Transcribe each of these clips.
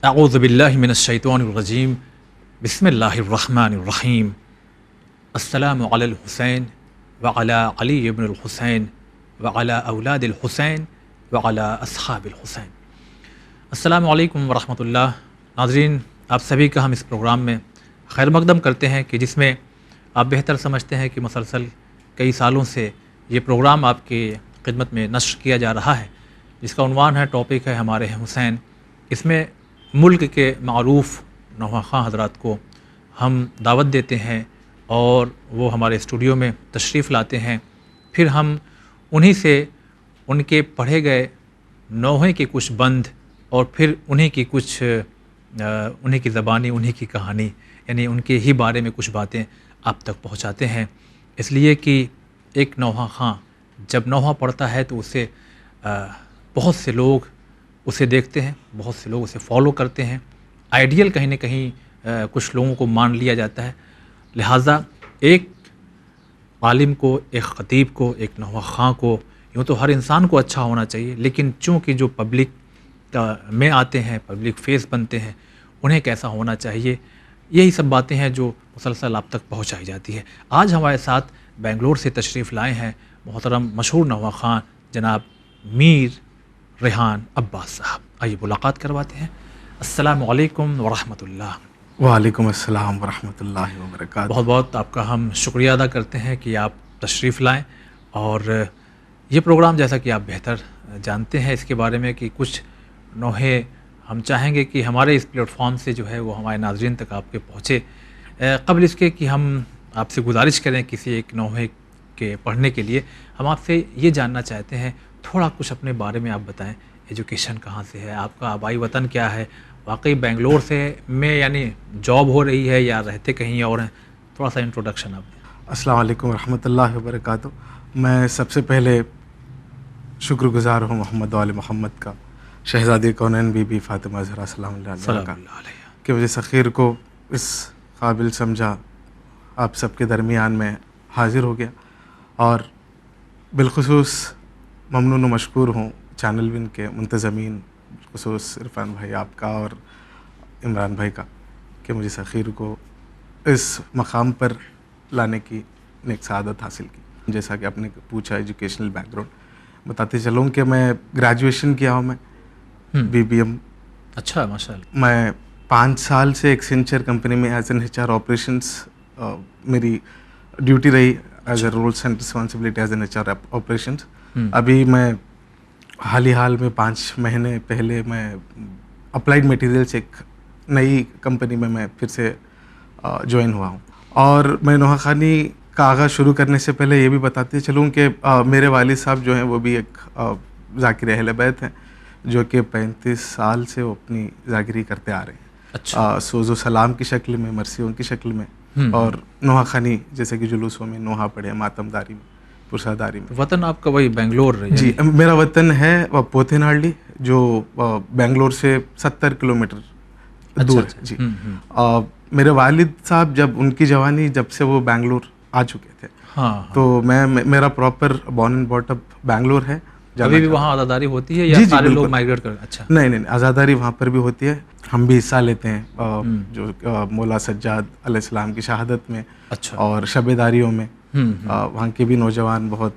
अऊज़ु बिल्लाहि मिनश्शैतानिर रजीम बिस्मिल्लाहिर रहमानिर रहीम अस्सलामु अलल हुसैन व अला अली इब्नुल हुसैन व अला औलादिल हुसैन व अला अस्हाबिल हुसैन। अस्सलामु अलैकुम व रहमतुल्लाह। नाज़रीन, आप सभी का हम इस प्रोग्राम में खैर मकदम करते हैं कि जिसमें आप बेहतर समझते हैं कि मुसलसल कई सालों से ये प्रोग्राम आपकी खिदमत में नश्र किया जा रहा है, जिसका उन्वान है, टॉपिक है हमारे हैं हुसैन। इसमें मुल्क के मारूफ़ नौख़वां हज़रात को हम दावत देते हैं और वो हमारे स्टूडियो में तशरीफ़ लाते हैं। फिर हम उन्हीं से उनके पढ़े गए नौहे के कुछ बंद और फिर उन्हीं की कुछ उन्हीं की ज़बानी, उन्हीं की कहानी, यानी उनके ही बारे में कुछ बातें आप तक पहुँचाते हैं। इसलिए कि एक नौहा ख़ां जब नौहा पढ़ता है तो उसे बहुत से लोग उसे देखते हैं, बहुत से लोग उसे फॉलो करते हैं। आइडियल कहीं न कहीं कुछ लोगों को मान लिया जाता है। लिहाजा एक आलिम को, एक ख़तीब को, एक नौहा ख़ां को, यूँ तो हर इंसान को अच्छा होना चाहिए, लेकिन चूँकि जो पब्लिक में आते हैं, पब्लिक फेस बनते हैं, उन्हें कैसा होना चाहिए, यही सब बातें हैं जो मुसलसल आप तक पहुँचाई जाती है। आज हमारे साथ बेंगलोर से तशरीफ़ लाए हैं मोहतरम मशहूर नौहा ख़ां जनाब मीर रेहान अब्बास साहब। आइए मुलाकात करवाते हैं। अस्सलामु अलैकुम व रहमतुल्लाह। वालेकुम अस्सलाम व रहमतुल्लाहि व बरकातहू। बहुत बहुत आपका हम शुक्रिया अदा करते हैं कि आप तशरीफ़ लाएँ। और ये प्रोग्राम, जैसा कि आप बेहतर जानते हैं इसके बारे में, कि कुछ नौहे हम चाहेंगे कि हमारे इस प्लेटफॉर्म से जो है वो हमारे नाज़रीन तक आपके पहुँचे। क़ब्ल इसके कि हम आपसे गुजारिश करें किसी एक नौहे के पढ़ने के लिए, हम आपसे ये जानना चाहते हैं थोड़ा कुछ अपने बारे में आप बताएं। एजुकेशन कहाँ से है, आपका आबाई वतन क्या है, वाकई बेंगलोर से में यानी जॉब हो रही है या रहते कहीं और हैं, थोड़ा सा इंट्रोडक्शन आप दें। अस्सलाम वालेकुम रहमतुल्लाहि व बरकातहू। मैं सबसे पहले शुक्रगुज़ार हूँ मोहम्मद वाले मोहम्मद का, शहज़ादी कौनैन बीबी फ़ातिमा ज़हरा सलाम का, कि मुझे सख़ीर को इस काबिल समझा, आप सबके दरमियान में हाज़िर हो गया। और बिलख़ुसूस ममनून व मशकूर हूँ चैनल विन के मुंतज़मीन, ख़ुसूस इरफ़ान भाई आपका और इमरान भाई का, कि मुझे सख़ीर को इस मकाम पर लाने की नेक सआदत हासिल की। जैसा कि आपने पूछा एजुकेशनल बैकग्राउंड, बताते चलूँ कि मैं ग्रेजुएशन किया हूँ, मैं BBM। अच्छा, माशाअल्लाह। मैं 5 साल से एक्सेंचर कंपनी में एज एन HR ऑपरेशंस मेरी ड्यूटी रही, as a roles and responsibility as an HR operations. अभी मैं हाल में 5 महीने पहले मैं अप्लाइड मटेरियल्स एक नई कंपनी में मैं फिर से ज्वाइन हुआ हूँ। और मैं नौहा ख़ानी का आगाज़ शुरू करने से पहले ये भी बताते चलूँ कि मेरे वालिद साहब जो हैं वो भी एक ज़ाकिर अहले बैत हैं, जो कि 35 साल से वो अपनी ज़ाकिरी करते आ रहे हैं। अच्छा। सोज़ो सलाम की शक्ल में, मरसियों की शक्ल में, और नौहा ख़ानी जैसे कि जुलूसों में नौहा पढ़े, मातमदारी में, पुरसादारी में। वतन आपका वही बेंगलोर है? जी, मेरा वतन है पोथेनाडली, जो बेंगलोर से 70 किलोमीटर दूर है। जी। मेरे वालिद साहब जब उनकी जवानी, जब से वो बेंगलोर आ चुके थे, हाँ, तो मेरा proper born and bought up Bangalore है। अभी भी वहाँ आज़ादारी होती है या सारे लोग माइग्रेट कर? अच्छा। नहीं, आज़ादारी वहाँ पर भी होती है, हम भी हिस्सा लेते हैं, जो मौला सज्जाद अलैहिस्सलाम की शहादत में। अच्छा। और शबेदारियों में वहाँ के भी नौजवान बहुत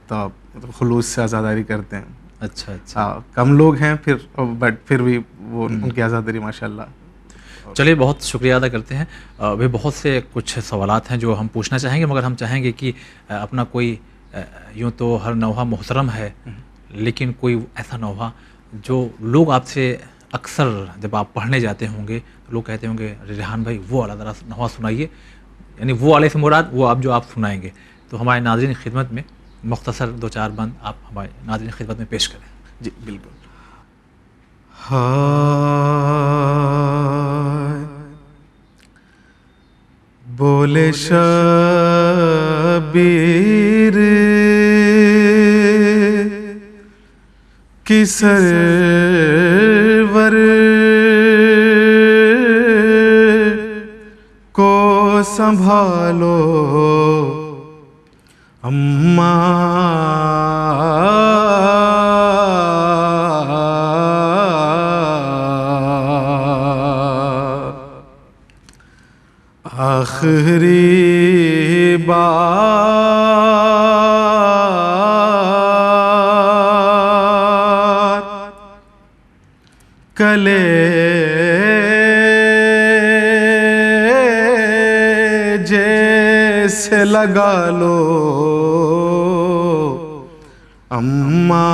खुलूस से आज़ादारी करते हैं। अच्छा। कम लोग हैं फिर, बट फिर भी वो उनकी आज़ादारी माशाल्लाह। चलिए, बहुत शुक्रिया अदा करते हैं। अभी बहुत से कुछ सवालात हैं जो हम पूछना चाहेंगे, मगर हम चाहेंगे कि अपना कोई, यूँ तो हर नौहा मुहतरम है, लेकिन कोई ऐसा नौहा जो लोग आपसे अक्सर जब आप पढ़ने जाते होंगे तो लोग कहते होंगे, रेहान भाई वो वाला ज़रा नौहा सुनाइए, यानी वो वाले से मुराद वो आप जो आप सुनाएंगे, तो हमारे नाज़रीन की खिदमत में मुख्तसर 2-4 बंद आप हमारे नाज़रीन की खिदमत में पेश करें। जी बिल्कुल। बोले शबीर की सरवर को संभालो अम्मा, कलेजे से लगा लो अम्मा,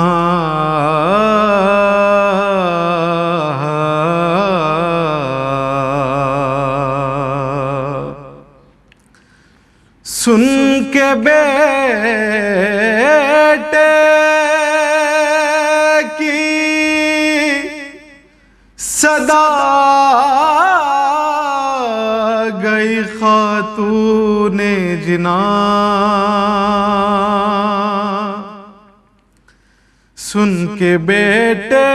सुन के बेटे की सदा गई खातूने जिना, सुन के बेटे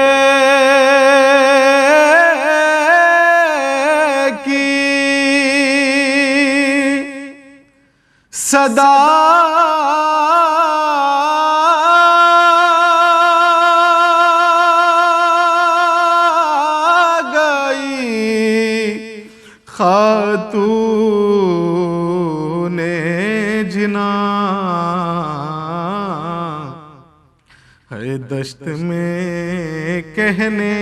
की सदा खातूने जिना, है दश्त में कहने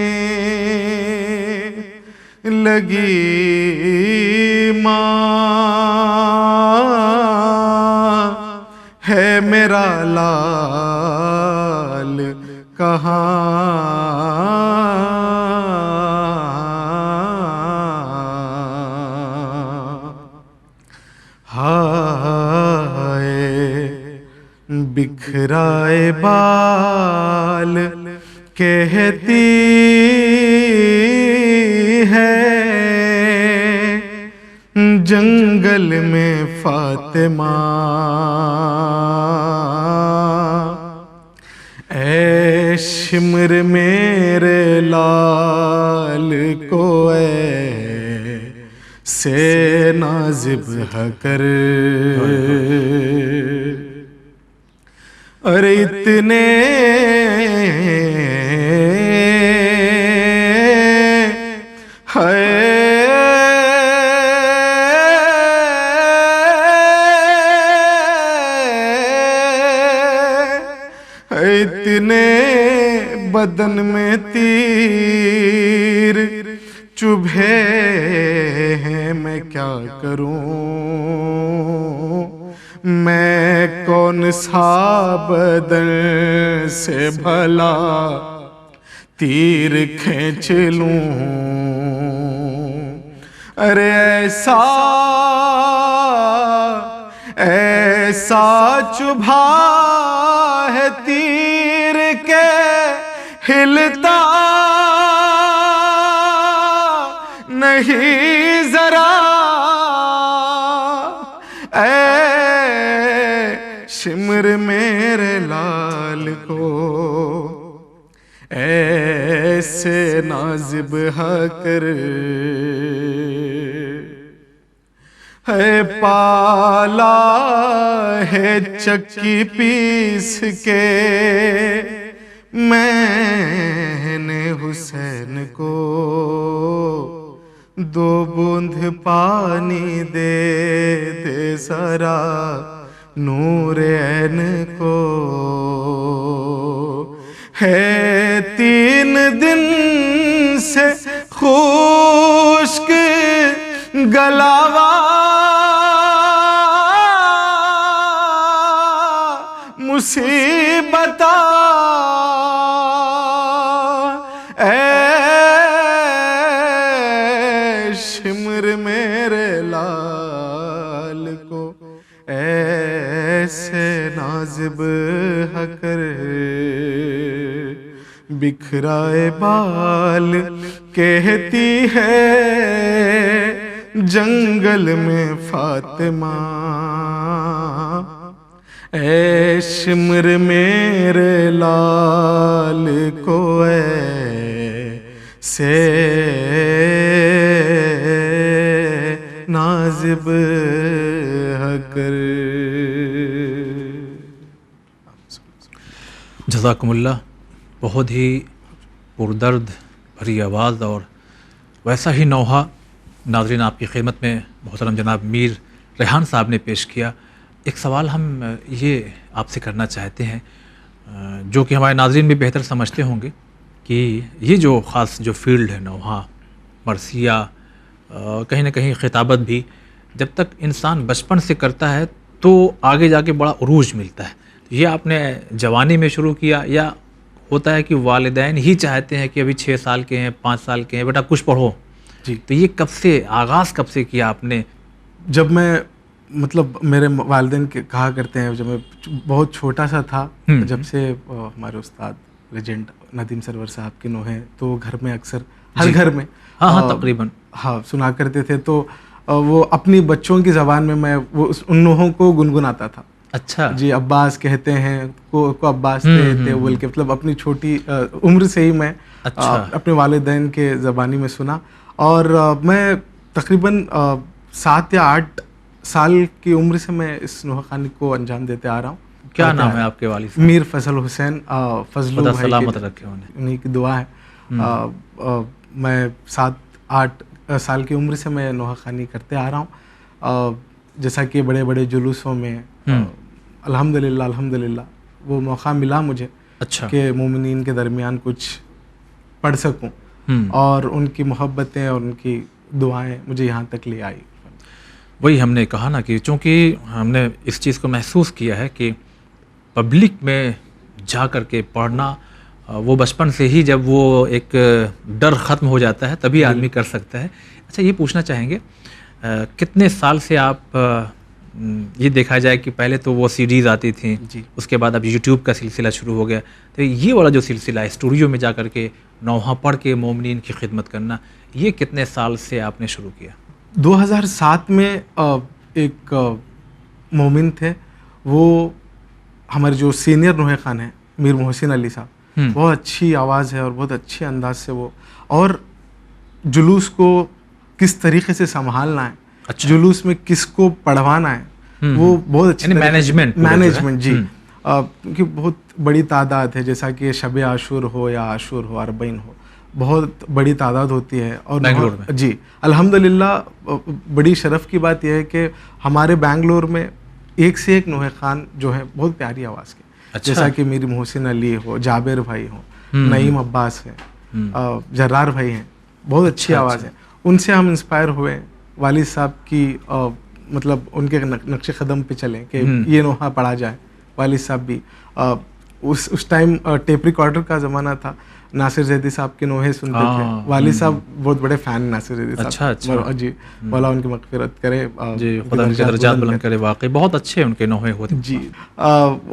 लगी माँ, है मेरा लाल कहाँ। हाय बिखराए बाल कहती है जंगल में फातिमा, ऐ शिमर मेरे लाल को से नाज़िब कर, अरे इतने इतने बदन में तीर चुभे हैं, मैं क्या करूं, मैं कौन सा बदन से भला तीर खींच लूं। अरे ऐसा ऐसा चुभा है तीर के हिलता नहीं जरा, ऐ शिमर मेरे लाल को ऐसे नाज़िब कर, है पाला है चक्की पीस के मैंने हुसैन को, दो बूंद पानी दे दे जरा नूर ऐन को, है 3 दिन से खुश्क गलावा, मुसीबता शिमर मेरे लाल को ऐसे नाज़िब कर, बिखराए बाल कहती है जंगल में फातिमा, ऐ शिमर मेरे लाल को से नाज़िब कर। जज़ाकुमुल्लाह। बहुत ही पुरदर्द भरी आवाज़ और वैसा ही नौहा नाज़रीन आपकी खिदमत में मोहतरम जनाब मीर रेहान साहब ने पेश किया। एक सवाल हम ये आपसे करना चाहते हैं जो कि हमारे नाज़रीन भी बेहतर समझते होंगे कि ये जो ख़ास जो फील्ड है नौहा मरसिया कहीं ना कहीं खिताबत भी जब तक इंसान बचपन से करता है तो आगे जाके बड़ा उरूज मिलता है। ये आपने जवानी में शुरू किया या होता है कि वालिदैन ही चाहते हैं कि अभी 6 साल के हैं 5 साल के हैं बेटा कुछ पढ़ो? जी। तो ये कब से आगाज़ कब से किया आपने? जब मैं मतलब मेरे वालिदैन कहा करते हैं जब मैं बहुत छोटा सा था, जब से हमारे उस्ताद लेजेंड नदीम सरवर साहब की नोहें तो घर में अक्सर हर घर में हाँ तकरीबन हाँ सुना करते थे, तो वो अपनी बच्चों की ज़बान में मैं वो उन नोहों को गुनगुनाता था। अच्छा जी, अब्बास कहते हैं को अब्बास थे बोल के, मतलब अपनी छोटी उम्र से ही मैं अपने वालिदैन के ज़बानी में सुना। और मैं तकरीबन 7 या 8 साल की उम्र से मैं इस नोहाखानी को अंजाम देते आ रहा हूँ। क्या नाम है आपके वालिद साहब? मीर फजल हुसैन फजलू भाई, सलामत रखे उन्हीं की दुआ है। मैं 7-8 साल की उम्र से मैं नोहाखानी करते आ रहा हूँ। जैसा कि बड़े बड़े जुलूसों में अल्हम्दुलिल्लाह वो मौका मिला मुझे कि मोमिनीन के दरमियान कुछ पढ़ सकूं, और उनकी मोहब्बतें और उनकी दुआएं मुझे यहाँ तक ले आई। वही हमने कहा ना कि चूँकि हमने इस चीज़ को महसूस किया है कि पब्लिक में जा कर के पढ़ना वो बचपन से ही जब वो एक डर ख़त्म हो जाता है तभी आदमी कर सकता है। अच्छा ये पूछना चाहेंगे कितने साल से आप ये देखा जाए कि पहले तो वो सीडीज़ आती थी जी, उसके बाद अब यूट्यूब का सिलसिला शुरू हो गया, तो ये वाला जो सिलसिला है स्टूडियो में जा कर के नौहा पढ़ के मोमिनीन की खिदमत करना, ये कितने साल से आपने शुरू किया? 2007 में एक मोमिन थे, वो हमारे जो सीनियर नोहे खान हैं मीर मोहसिन अली साहब, बहुत अच्छी आवाज़ है और बहुत अच्छे अंदाज से वो, और जुलूस को किस तरीके से संभालना है, जुलूस में किसको पढ़वाना है, वो बहुत अच्छी मैनेजमेंट जी, क्योंकि बहुत बड़ी तादाद है, जैसा कि शब आशूर हो या आशूर हो अरबईन हो, बहुत बड़ी तादाद होती है। और बेंगलोर में जी अल्हम्दुलिल्लाह बड़ी शरफ़ की बात यह है कि हमारे बेंगलोर में एक से एक नोहे खान जो है बहुत प्यारी आवाज़ के, जैसा कि मीर मोहसिन अली हो, जाबिर भाई हो, नईम अब्बास है, जर्रार भाई हैं, बहुत अच्छी आवाज़ है। उनसे हम इंस्पायर हुए, वालिद साहब की मतलब उनके नक्शे कदम पे चलें कि ये नोहा पढ़ा जाए। वालिद साहब भी उस टाइम टेप रिकॉर्डर का ज़माना था, नासिर जैदी साहब के नोहे सुनते थे। वालिद साहब बहुत बड़े फ़ैन नासिर जैदी साहब। अच्छा जी, मौला उनकी मग़फ़िरत करे जी, खुदा उनके दर्जात बुलंद करे। वाकई बहुत अच्छे उनके नोहे होते जी।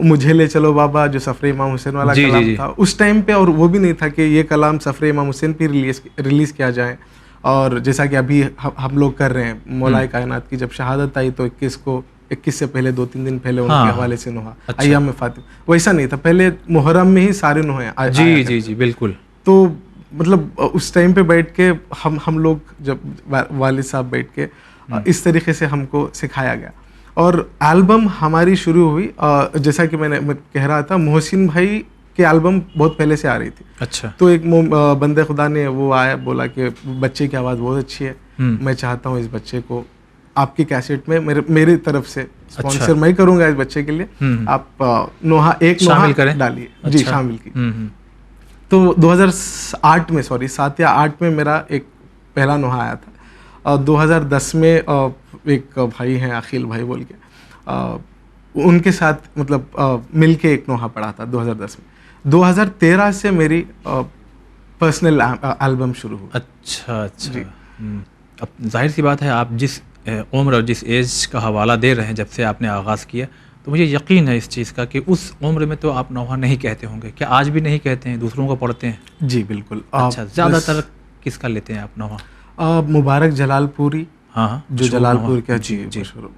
मुझे ले चलो बाबा जो सफ़रे इमाम हुसैन वाला कलाम था उस टाइम पे, और वो भी नहीं था कि ये कलाम सफ़रे इमाम हुसैन पे रिलीज़ किया जाए। और जैसा कि अभी हम लोग कर रहे हैं, मौलाए कायनात की जब शहादत आई तो 21 से पहले 2-3 दिन पहले उनके हवाले से नोहा अय्याम में फातिमा, वैसा नहीं था, पहले मुहर्रम में ही सारे नोहे जी बिल्कुल। तो मतलब उस टाइम पे बैठ के हम लोग जब वालिद साहब बैठ के इस तरीके से हमको सिखाया गया, और एल्बम हमारी शुरू हुई जैसा कि मैं कह रहा था, मोहसिन भाई के एल्बम बहुत पहले से आ रही थी। अच्छा। तो एक बंदे खुदा ने वो आया, बोला कि बच्चे की आवाज़ बहुत अच्छी है, मैं चाहता हूँ इस बच्चे को आपकी कैसेट में मेरी तरफ से स्पॉन्सर मैं करूँगा इस बच्चे के लिए, आप नोहा डालिए। जी, शामिल की। तो 2008 में 7 या 8 में मेरा एक पहला नोहा आया था, और 2010 में एक भाई हैं अखिल भाई बोल के, उनके साथ मतलब मिल के एक नोहा पढ़ा था 2010 में। 2013 से मेरी पर्सनल एल्बम शुरू हुई। अच्छा जी। अब जाहिर सी बात है आप जिस उम्र और जिस एज का हवाला दे रहे हैं जब से आपने आगाज़ किया, तो मुझे यकीन है इस चीज़ का कि उस उम्र में तो आप नोहा नहीं कहते होंगे। क्या आज भी नहीं कहते हैं, दूसरों को पढ़ते हैं? जी बिल्कुल। अच्छा, ज़्यादातर किसका लेते हैं आप नोहा? मुबारक जलालपुरी, हाँ जो जलालपुर का जी,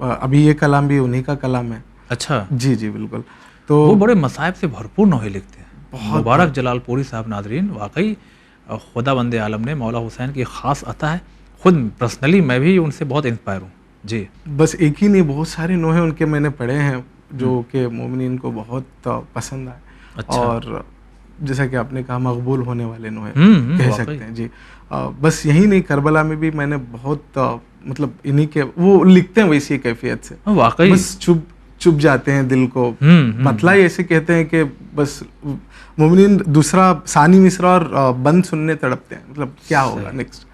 अभी ये कलाम भी उन्हीं का कलाम है। अच्छा जी बिल्कुल। तो वो बड़े मसाइब से भरपूर नोहे लिखते हैं, मुबारक जलालपुरी साहब। नादरीन, वाकई खुदा बंदे आलम ने मौला हुसैन की ख़ास अता है। खुद पर्सनली मैं भी उनसे बहुत इंस्पायर हूँ जी। बस एक ही नहीं, बहुत सारे नोहे उनके मैंने पढ़े हैं जो कि मोमिनीन को बहुत पसंद आए। अच्छा। और जैसा कि आपने कहा, मकबूल होने वाले नोहे कह सकते हैं जी। बस यही नहीं, करबला में भी मैंने बहुत मतलब इन्हीं के, वो लिखते हैं वैसी कैफियत से, वाकई बस चुप जाते हैं दिल को। मतला ऐसे कहते हैं कि बस मोमिनीन दूसरा सानी मिसरा और बंद सुनने तड़पते हैं, मतलब क्या होगा नेक्स्ट।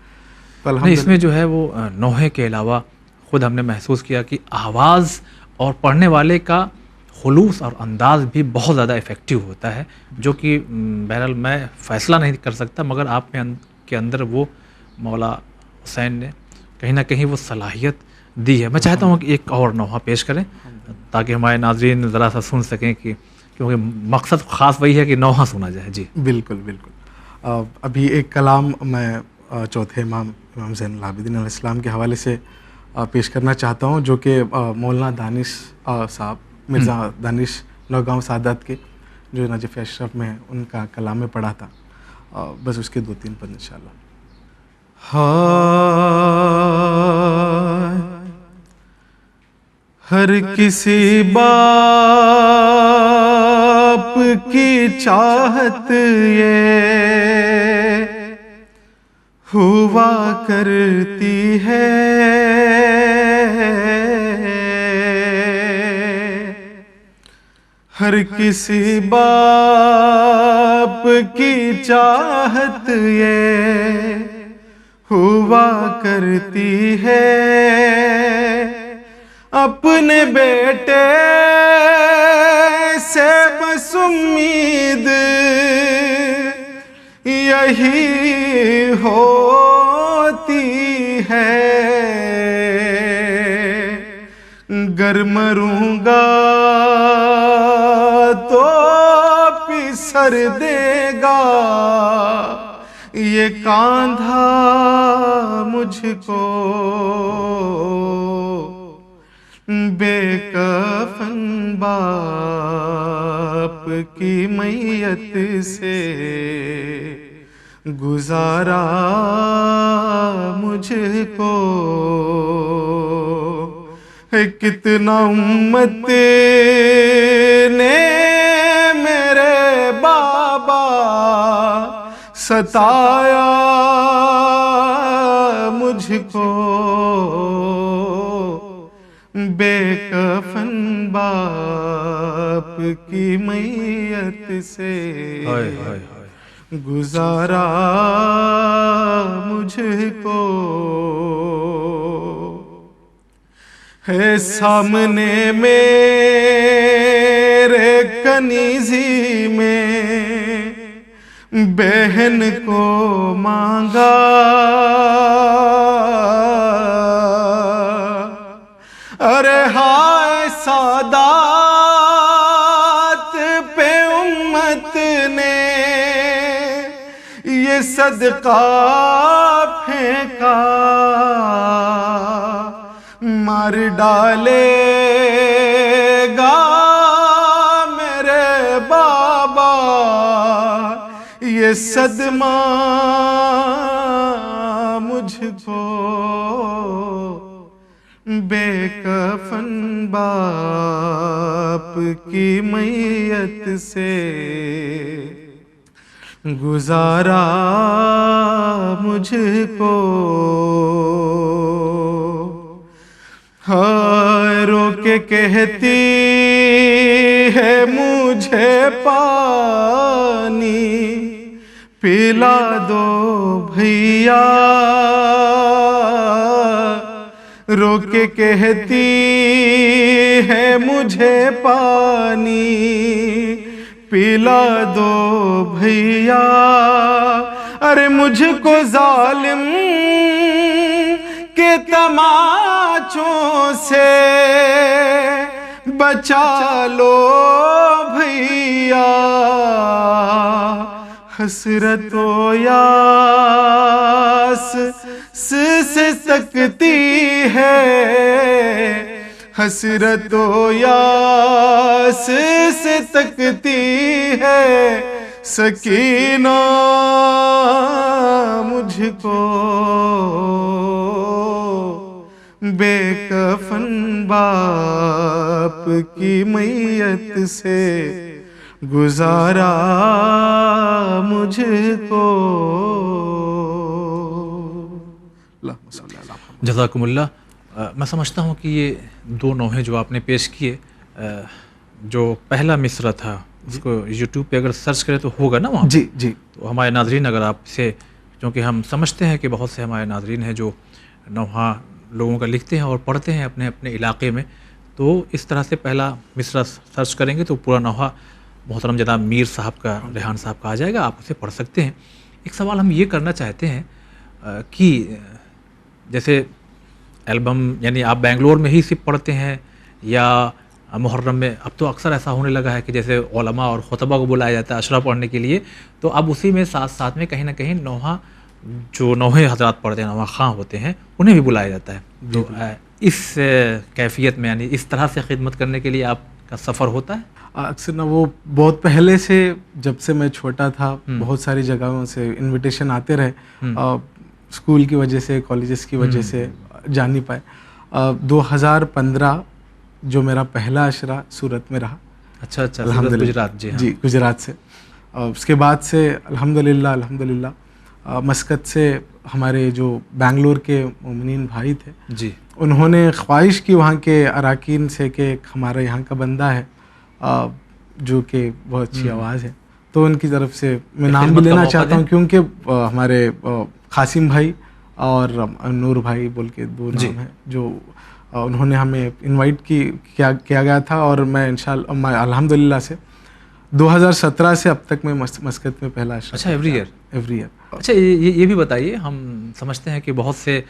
तो नहीं, इसमें जो है वो नोहे के अलावा ख़ुद हमने महसूस किया कि आवाज़ और पढ़ने वाले का खुलूस और अंदाज़ भी बहुत ज़्यादा इफ़ेक्टिव होता है, जो कि बहरहाल मैं फ़ैसला नहीं कर सकता, मगर आप में के अंदर वो मौला हुसैन ने कहीं ना कहीं वो सलाहियत दी है। मैं चाहता हूँ कि एक और नोहा पेश करें ताकि हमारे नाज़रीन ज़रा सा सुन सकें, कि क्योंकि मकसद ख़ास वही है कि नोहा सुना जाए। जी बिल्कुल बिल्कुल। अभी एक कलाम मैं चौथे इमाम ज़ैनुल आबिदीन अलैहिस्सलाम के हवाले से पेश करना चाहता हूँ, जो कि मौलाना दानिश साहब, मिर्ज़ा दानिश नौगांव सादात के, जो नजफ़ अशरफ में उनका कलाम में पढ़ा था। बस उसके 2-3 पद इंशाअल्लाह। हर किसी बाप की चाहत ये हुआ करती है, हर किसी बाप की चाहत ये हुआ करती है, अपने बेटे से बस उम्मीद यही होती है, गर मरूंगा तो पिसर देगा ये कांधा मुझको, बेकफन बाप की मैयत से गुजारा मुझको, कितना उम्मत ने मेरे बाबा सताया मुझको, बेकफन बाप की मैयत से गुजारा मुझको, है सामने मेरे कनीज़ी में बहन को मांगा, अरे हाय सादात पे उम्मत ने ये सदका फेंका, मार डालेगा मेरे बाबा ये सदमा मुझको, बेकफन बाप की मैयत से गुजारा मुझको, रो के कहती है मुझे पानी पिला दो भैया, रो के कहती है मुझे पानी पिला दो भैया, अरे मुझको जालिम के तमाचों से बचा लो भैया, हसरतो यास से सकती है, हसरतो यास से तकती है, सकीना मुझको, बेकफन बाप की मैयत से गुजारा मुझको। जज़ाकुमुल्लाह। मैं समझता हूँ कि ये दो नोहे जो आपने पेश किए, जो पहला मिसरा था उसको यूट्यूब पे अगर सर्च करें तो होगा ना वहाँ? जी जी। तो हमारे नाज़रीन अगर आपसे, क्योंकि हम समझते हैं कि बहुत से हमारे नाज़रीन हैं जो नौहा लोगों का लिखते हैं और पढ़ते हैं अपने अपने इलाके में, तो इस तरह से पहला मिसरा सर्च करेंगे तो पूरा नौहा मोहतरम जनाब मीर साहब का, रेहान साहब का आ जाएगा, आप उसे पढ़ सकते हैं। एक सवाल हम ये करना चाहते हैं कि जैसे एल्बम, यानी आप बेंगलोर में ही सिर्फ पढ़ते हैं या मुहर्रम में? अब तो अक्सर ऐसा होने लगा है कि जैसे उलमा और खुतबा को बुलाया जाता है अशरा पढ़ने के लिए, तो अब उसी में साथ साथ में कहीं ना कहीं नौहा जो नौहे हजरात पढ़ते हैं, नौहा खां होते हैं, उन्हें भी बुलाया जाता है। तो इस कैफियत में, यानी इस तरह से खिदमत करने के लिए आपका सफ़र होता है? अक्सर ना वो बहुत पहले से, जब से मैं छोटा था, बहुत सारी जगहों से इनविटेशन आते रहे, स्कूल की वजह से, कॉलेजेस की वजह से जा नहीं पाए। 2015 जो मेरा पहला अशरा सूरत में रहा। अच्छा, सूरत गुजरात। जी हाँ। जी, गुजरात से। उसके बाद से अल्हम्दुलिल्लाह मस्कत से हमारे जो बेंगलोर के मोमिनीन भाई थे जी, उन्होंने ख्वाहिश की वहाँ के अराकीन से कि हमारे यहाँ का बंदा है जो कि बहुत अच्छी आवाज़ है, तो उनकी तरफ से मैं नाम भी लेना चाहता हूँ, क्योंकि हमारे कासिम भाई और नूर भाई बोल के दो नाम हैं जो उन्होंने हमें इनवाइट किया गया था, और मैं इंशाल्लाह अल्हम्दुलिल्लाह से 2017 से अब तक मैं मस्कत में पहला अशरा। अच्छा, एवरी ईयर। अच्छा, ये भी बताइए, हम समझते हैं कि बहुत से,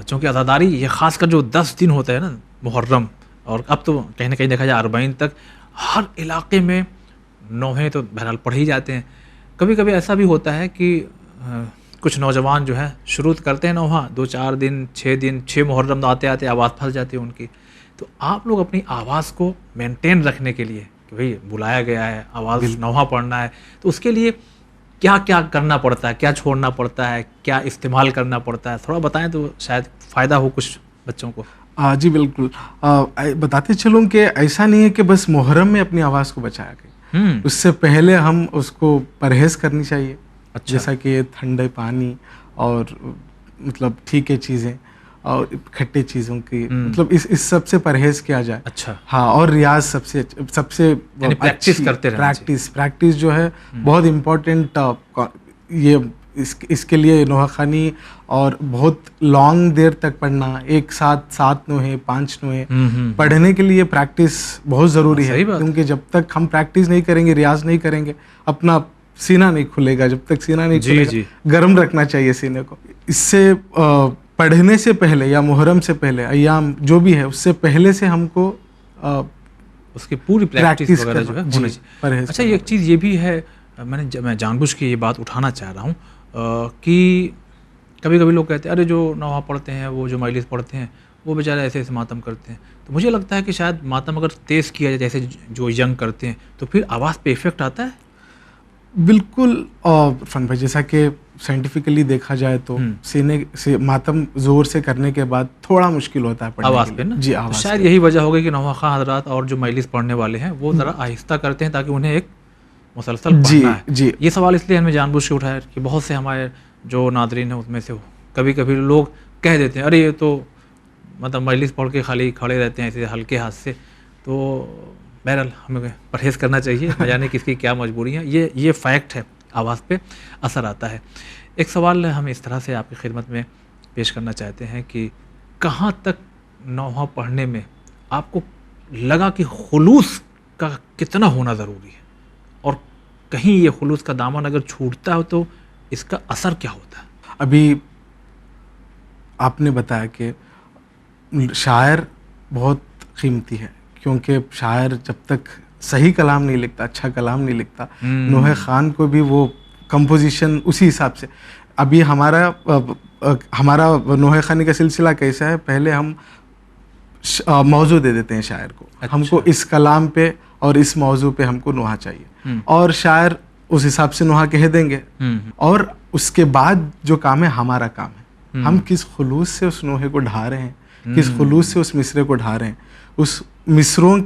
चूँकि आज़ादारी ये ख़ासकर जो 10 दिन होता है ना मुहर्रम, और अब तो कहीं ना कहीं देखा जाए 40 तक, हर इलाके में नौहे तो बहरहाल पढ़े ही जाते हैं। कभी कभी ऐसा भी होता है कि कुछ नौजवान जो है शुरू करते हैं नौहा, 2-4 दिन, 6 दिन, 6 मुहर्रम आते आते आवाज़ फंस जाती है उनकी। तो आप लोग अपनी आवाज़ को मेंटेन रखने के लिए, कि भाई बुलाया गया है, आवाज़ नौहा पढ़ना है, तो उसके लिए क्या क्या करना पड़ता है, क्या छोड़ना पड़ता है, क्या इस्तेमाल करना पड़ता है, थोड़ा बताएं तो शायद फ़ायदा हो कुछ बच्चों को। जी बिल्कुल। बताते चलूँ कि ऐसा नहीं है कि बस मुहर्रम में अपनी आवाज़ को बचाया गया, उससे पहले हम उसको परहेज़ करनी चाहिए। अच्छा। जैसा कि ठंडे पानी और मतलब ठीक है चीज़ें और खट्टे चीज़ों की, मतलब इस सब से परहेज़ किया जाए। अच्छा। हाँ, और रियाज सबसे प्रैक्टिस करते रहना। प्रैक्टिस जो है बहुत इम्पोर्टेंट, ये इसके लिए नोहा खानी और बहुत लॉन्ग देर तक पढ़ना, एक साथ 7 नोहे 5 नोहे पढ़ने के लिए प्रैक्टिस बहुत ज़रूरी है, क्योंकि जब तक हम प्रैक्टिस नहीं करेंगे, रियाज नहीं करेंगे, अपना सीना नहीं खुलेगा। जब तक सीना नहीं खुलेगा, गर्म रखना चाहिए सीने को। इससे पढ़ने से पहले या मुहर्रम से पहले, अय्याम जो भी है, उससे पहले से हमको उसकी पूरी प्रैक्टिस वगैरह जो है होनी चाहिए। अच्छा, एक चीज़ ये भी है, मैं जानबूझ के ये बात उठाना चाह रहा हूँ कि कभी कभी लोग कहते हैं अरे जो नौहा पढ़ते हैं, वो जो मजलिस पढ़ते हैं, वो बेचारे ऐसे ऐसे मातम करते हैं। तो मुझे लगता है कि शायद मातम अगर तेज़ किया जाए, जैसे जो यंग करते हैं, तो फिर आवाज़ पे इफेक्ट आता है। बिल्कुल। फन भाई, जैसा कि साइंटिफिकली देखा जाए तो सीने से मातम जोर से करने के बाद थोड़ा मुश्किल होता है आवाज़ पे ना। जी, आवाज़। तो शायद यही वजह होगी कि नौहा खां हजरात और जो मजलिस पढ़ने वाले हैं वो ज़रा आहिस्ता करते हैं, ताकि उन्हें एक मुसलसल पढ़ना है। जी। ये सवाल इसलिए हमें जानबूझ के उठाया कि बहुत से हमारे जो नादरीन हैं उसमें से कभी कभी लोग कह देते हैं अरे ये तो मतलब मजलिस पढ़ के खाली खड़े रहते हैं ऐसे हल्के हाथ से। तो बहरहाल हमें परहेज़ करना चाहिए, न जाने किसकी क्या मजबूरी है। ये फैक्ट है, आवाज़ पे असर आता है। एक सवाल हम इस तरह से आपकी खिदमत में पेश करना चाहते हैं कि कहाँ तक नौहा पढ़ने में आपको लगा कि खुलूस का कितना होना ज़रूरी है, और कहीं ये खुलूस का दामन अगर छूटता हो तो इसका असर क्या होता है? अभी आपने बताया कि शायर बहुत कीमती है, क्योंकि शायर जब तक सही कलाम नहीं लिखता, अच्छा कलाम नहीं लिखता, नोहे खान को भी वो कंपोजिशन उसी हिसाब से। अभी हमारा नोहे खानी का सिलसिला कैसा है, पहले हम मौजू दे देते हैं शायर को। अच्छा। हमको इस कलाम पे और इस मौजू पे हमको नोहा चाहिए, और शायर उस हिसाब से नोहा कह देंगे, और उसके बाद जो काम है हमारा काम है, हम किस खुलूस से उस नोहे को ढा रहे हैं, किस खुलूस से उस मिसरे को ढा रहे हैं, उस मिसरों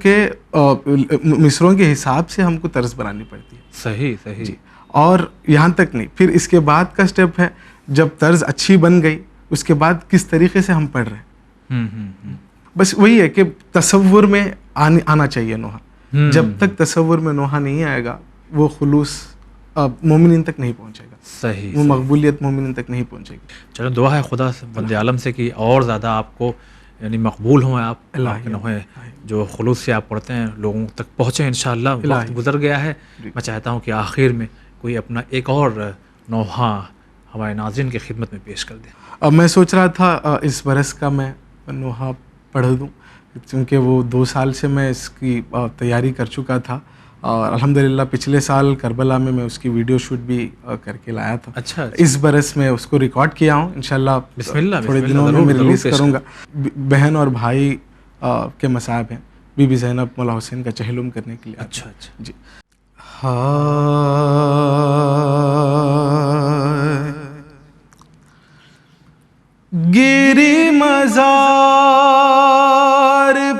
के हिसाब से हमको तर्ज बनानी पड़ती है। सही जी। और यहाँ तक नहीं, फिर इसके बाद का स्टेप है, जब तर्ज अच्छी बन गई उसके बाद किस तरीके से हम पढ़ रहे हैं। बस वही है कि तसव्वुर में आना चाहिए नोहा, जब तक तसव्वुर में नोहा नहीं आएगा वो खुलूस मोमिनीन तक नहीं पहुंचेगा, सही, वो मकबूलियत मोमिनीन तक नहीं पहुंचेगी। चलो दुआ है खुदा से बंदे आलम से कि और ज़्यादा आपको यानी मकबूल हों आप, आपके नोहे जो खुलूस से आप पढ़ते हैं लोगों तक पहुँचे इंशाअल्लाह। वक्त गुजर गया है, मैं चाहता हूँ कि आखिर में कोई अपना एक और नोहा हमारे नाज़रीन की खिदमत में पेश कर दें। अब मैं सोच रहा था इस बरस का मैं नोहा पढ़ दूँ, क्योंकि वो 2 साल से मैं इसकी तैयारी कर चुका था और अल्हम्दुलिल्लाह पिछले साल करबला में मैं उसकी वीडियो शूट भी करके लाया था। अच्छा। इस बरस में उसको रिकॉर्ड किया हूँ, इंशाल्लाह बिस्मिल्लाह थोड़े दिनों में मैं रिलीज़ करूँगा। बहन और भाई के मसाब हैं, बीबी ज़ैनब मौला हुसैन का चहलुम करने के लिए। अच्छा जी। गिरी मज़ार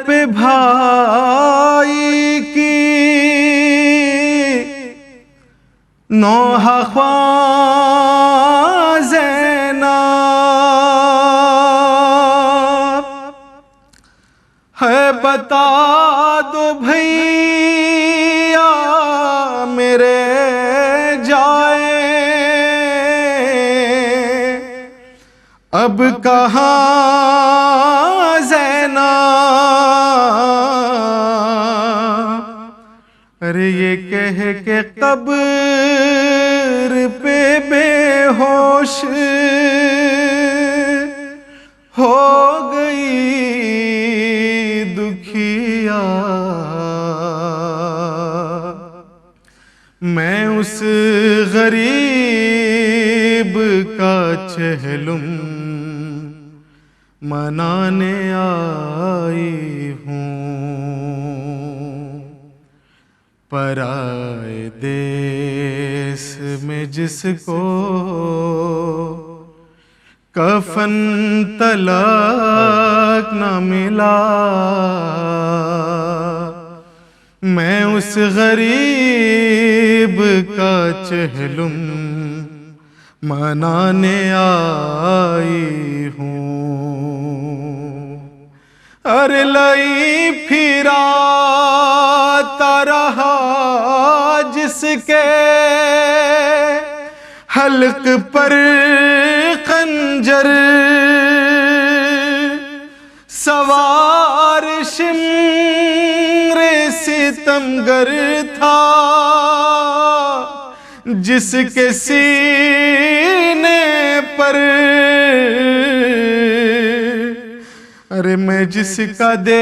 पे भाई की नोहा ख्वां ज़ैनब है, बता दो भैया मेरे जाए अब कहाँ ज़ैनब। अरे ये कह के कब्र पे बेहोश हो गई दुखिया, मैं उस गरीब का चहलुम मनाने आई हूँ। पराए देश में जिसको कफन तलाक न मिला, मैं उस गरीब का चहलुम मनाने आई हूँ। अरे लई फिराता रहा जिसके हल्क पर खंजर, सवार शिम्र सितमगर था जिसके सीने पर। अरे मैं जिसका देख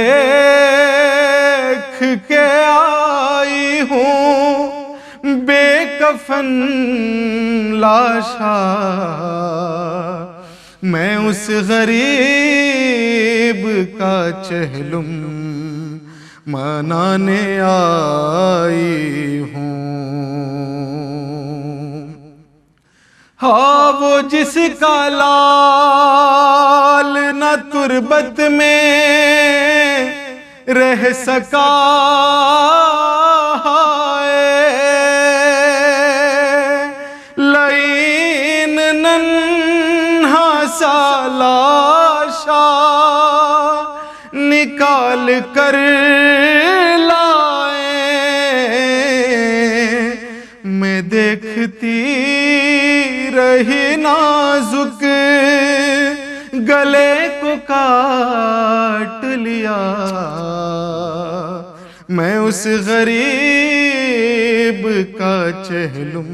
के आई हूँ बेकफन लाशा, मैं उस गरीब का चहलुम मनाने आई हूँ। हाँ वो जिसका लाल न तुरबत में रह सका है, लईन नन्हा सा लाशा निकाल कर लाए, मैं देखती रही नाजुक गले को काट लिया, मैं उस गरीब का चहलुम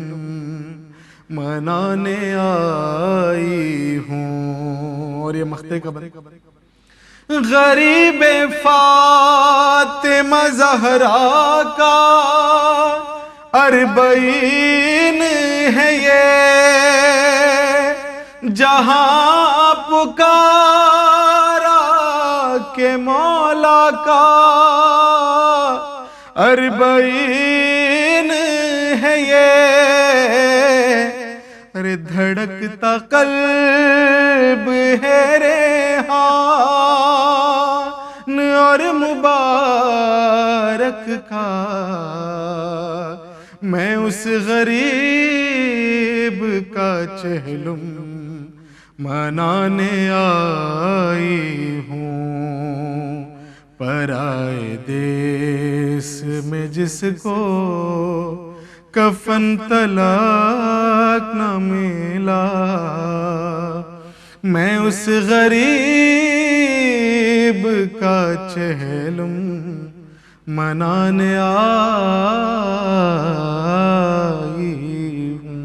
मनाने आई हूँ। और ये मख्ते का गरीब फातिमा ज़हरा का अरबईन है ये, जहां पुकारा के मौला का अरबईन है ये। अरे धड़कता कल्ब है रेहान और मुबारक का, मैं उस गरीब का चहलुम मनाने आई हूँ। पराए देश में जिसको कफन तलाक न मिला, मैं उस गरीब का चहलुम मनाने आई हूँ।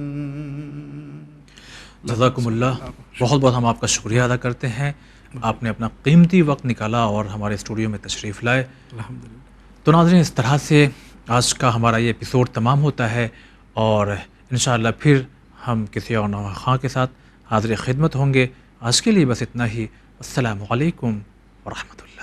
जज़ाकुमुल्लाह, बहुत बहुत हम आपका शुक्रिया अदा करते हैं। आपने अपना कीमती वक्त निकाला और हमारे स्टूडियो में तशरीफ़ लाए। अल्हम्दुलिल्लाह। तो नाज़रीन, इस तरह से आज का हमारा ये एपिसोड तमाम होता है और इंशाअल्लाह फिर हम किसी और नवा ख़ां के साथ हाज़िर खिदमत होंगे। आज के लिए बस इतना ही। अस्सलामु अलैकुम व रहमतुल्लाह।